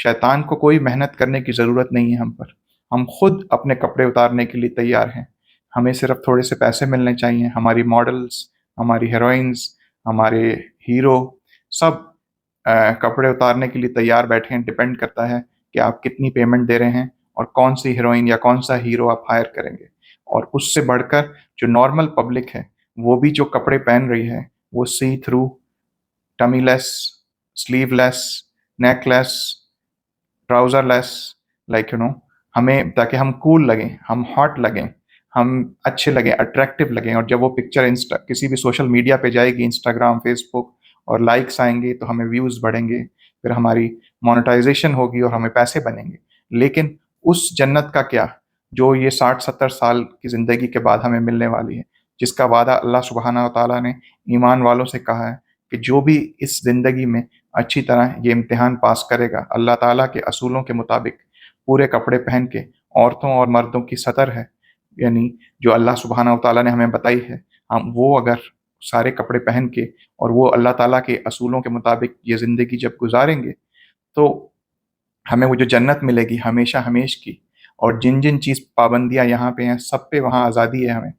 شیطان کو کوئی محنت کرنے کی ضرورت نہیں ہے ہم پر، ہم خود اپنے کپڑے اتارنے کے لیے تیار ہیں۔ ہمیں صرف تھوڑے سے پیسے ملنے چاہیے، ہماری ماڈلز، ہماری ہیروئنز، ہمارے ہیرو سب کپڑے اتارنے کے لیے تیار بیٹھے ہیں۔ ڈپینڈ کرتا ہے کہ آپ کتنی پیمنٹ دے رہے ہیں اور کون سی ہیروئن یا کون سا ہیرو آپ ہائر کریں گے۔ اور اس سے بڑھ کر جو نارمل پبلک ہے وہ بھی جو کپڑے پہن رہی ہے وہ سی تھرو، ٹمی لیس، سلیو لیس، نیک لیس، ٹراؤزر لیس، ہمیں تاکہ ہم کول لگیں، ہم ہاٹ لگیں، ہم اچھے لگیں، اٹریکٹیو لگیں، اور جب وہ پکچر کسی بھی سوشل میڈیا پہ جائے گی، انسٹاگرام، فیس بک، اور لائکس آئیں گے تو ہمیں ویوز بڑھیں گے، پھر ہماری مونیٹائزیشن ہوگی اور ہمیں پیسے بنیں گے۔ لیکن اس جنت کا کیا جو یہ 60-70 سال کی زندگی کے بعد ہمیں ملنے والی ہے، جس کا وعدہ اللہ سبحانہ و تعالیٰ نے ایمان والوں سے کہا ہے کہ جو بھی اس زندگی میں اچھی طرح یہ امتحان پاس کرے گا، اللہ تعالیٰ کے اصولوں کے مطابق پورے کپڑے پہن کے، عورتوں اور مردوں کی سطر ہے، یعنی جو اللہ سبحانہ و تعالیٰ نے ہمیں بتائی ہے، ہم وہ اگر سارے کپڑے پہن کے اور وہ اللہ تعالیٰ کے اصولوں کے مطابق یہ زندگی جب گزاریں گے تو ہمیں وہ جو جنت ملے گی ہمیشہ ہمیش کی، اور جن جن چیز پابندیاں یہاں پہ ہیں سب پہ وہاں آزادی ہے، ہمیں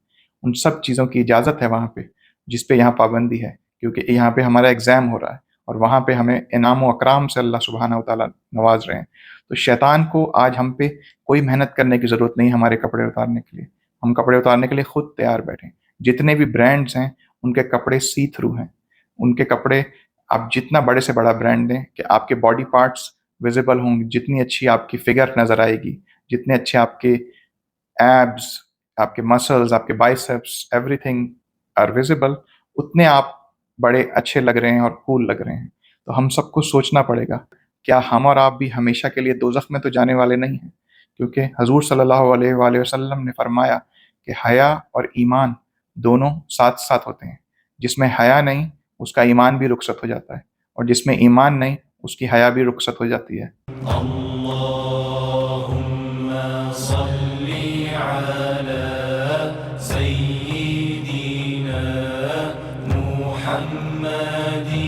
ان سب چیزوں کی اجازت ہے وہاں پہ جس پہ یہاں پابندی ہے، کیونکہ یہاں پہ ہمارا ایگزام ہو رہا ہے اور وہاں پہ ہمیں انعام و اکرام سے اللہ سبحانہ و تعالیٰ نواز رہے ہیں۔ تو شیطان کو آج ہم پہ کوئی محنت کرنے کی ضرورت نہیں ہمارے کپڑے اتارنے کے لیے، ہم کپڑے اتارنے کے لیے خود تیار بیٹھیں۔ جتنے بھی برانڈز ہیں ان کے کپڑے سی تھرو ہیں، ان کے کپڑے آپ جتنا بڑے سے بڑا برانڈ دیں کہ آپ کے باڈی پارٹس ویزیبل ہوں گے، جتنی اچھی آپ کی فگر نظر آئے گی، جتنے اچھے آپ کے ایبس، آپ کے مسلز، آپ کے biceps, every thing are visible, اتنے آپ بڑے اچھے لگ رہے ہیں اور کول لگ رہے ہیں۔ تو ہم سب کو سوچنا پڑے گا، کیا ہم اور آپ بھی ہمیشہ کے لیے دوزخ میں تو جانے والے نہیں ہیں؟ کیونکہ حضور صلی اللہ علیہ وآلہ وسلم نے فرمایا کہ حیا اور ایمان دونوں ساتھ ساتھ ہوتے ہیں، جس میں حیا نہیں اس کا ایمان بھی رخصت ہو جاتا ہے، اور جس میں ایمان نہیں اس کی حیا بھی رخصت ہو جاتی ہے۔ اللهم صل على سيدنا محمد